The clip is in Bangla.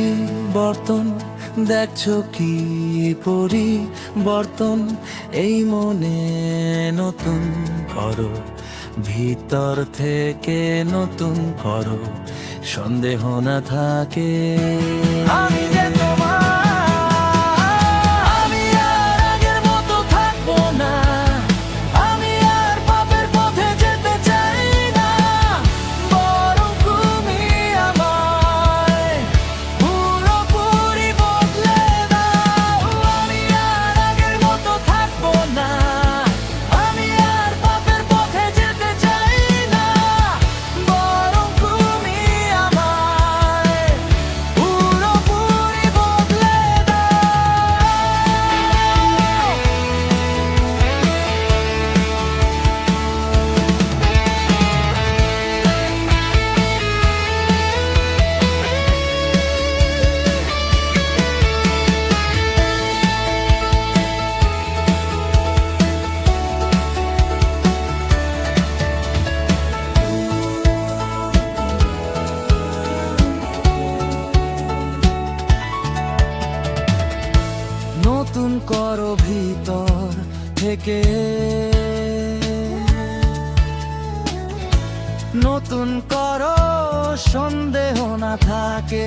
পরিবর্তন দেখছো কি পরিবর্তন এই মনে নতুন করো, ভিতর থেকে নতুন করো, সন্দেহ না থাকে। আমি যে আমি আর আগের মতো থাকবো না, আমি আর পাপের পথে যেতে চাই না, বরং তুমি আমায় পুরোপুরি বদলে দাও। আমি আর আগের মতো থাকবো না, আমি আর পাপের পথে যেতে চাই না, বরং তুমি আমায় পুরোপুরি বদলে নতুন করো ভিতর থেকে, নতুন করো, সন্দেহ না থাকে।